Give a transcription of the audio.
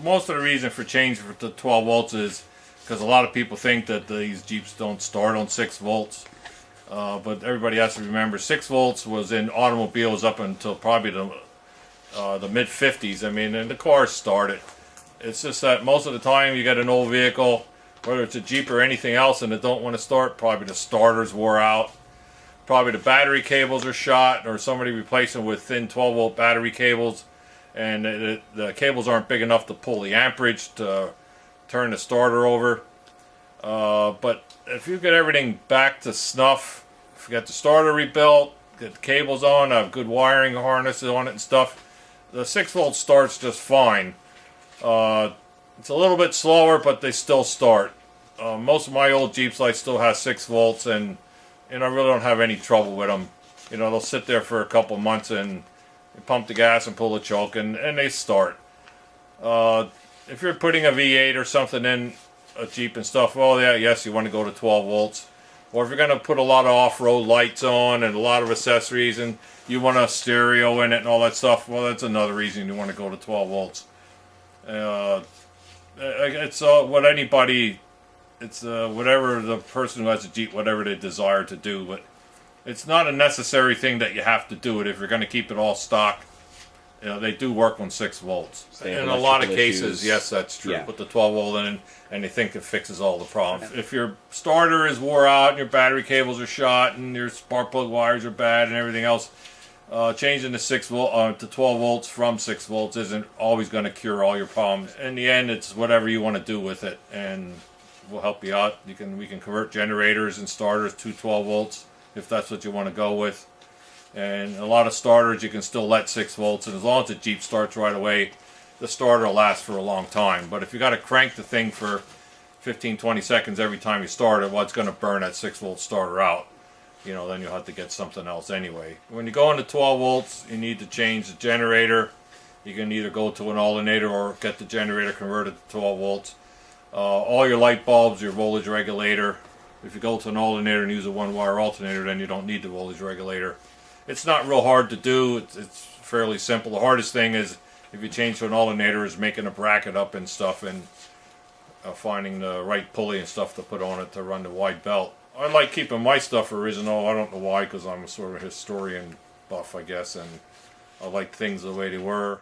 Most of the reason for changing to 12 volts is because a lot of people think that these Jeeps don't start on 6 volts. But everybody has to remember 6 volts was in automobiles up until probably the mid 50s. I mean, and the cars started. It's just that most of the time you get an old vehicle, whether it's a Jeep or anything else, and it don't want to start, probably the starters wore out. Probably the battery cables are shot, or somebody replacing with thin 12 volt battery cables, and the cables aren't big enough to pull the amperage to turn the starter over. But if you get everything back to snuff, if you get the starter rebuilt, get the cables on, have good wiring harnesses on it and stuff, the 6 volt starts just fine. It's a little bit slower, but they still start. Most of my old Jeeps I still have 6 volts, and I really don't have any trouble with them. You know, they'll sit there for a couple months and you pump the gas and pull the choke, and they start. If you're putting a V8 or something in a Jeep and stuff, well, yeah, yes, you want to go to 12 volts. Or if you're going to put a lot of off-road lights on and a lot of accessories and you want a stereo in it and all that stuff, well, that's another reason you want to go to 12 volts. It's what anybody, it's whatever the person who has a Jeep, whatever they desire to do, but it's not a necessary thing that you have to do it if you're going to keep it all stock. You know, they do work on 6 volts. In a lot of cases, yes, that's true. Yeah. Put the 12 volt in and they think it fixes all the problems. If your starter is wore out and your battery cables are shot and your spark plug wires are bad and everything else, changing to 6 volt to 12 volts from 6 volts isn't always going to cure all your problems. In the end, it's whatever you want to do with it, and we'll help you out. We can convert generators and starters to 12 volts if that's what you want to go with. And a lot of starters you can still let 6 volts, and as long as the Jeep starts right away, the starter will last for a long time. But if you got to crank the thing for 15-20 seconds every time you start it, well, it's going to burn that 6 volt starter out. You know, then you'll have to get something else anyway. When you go into 12 volts, you need to change the generator. You can either go to an alternator or get the generator converted to 12 volts. All your light bulbs, your voltage regulator. If you go to an alternator and use a one-wire alternator, then you don't need the voltage regulator. It's not real hard to do. It's fairly simple. The hardest thing is if you change to an alternator is making a bracket up and stuff, and finding the right pulley and stuff to put on it to run the wide belt. I like keeping my stuff original. I don't know why, because I'm a sort of historian buff, I guess, and I like things the way they were.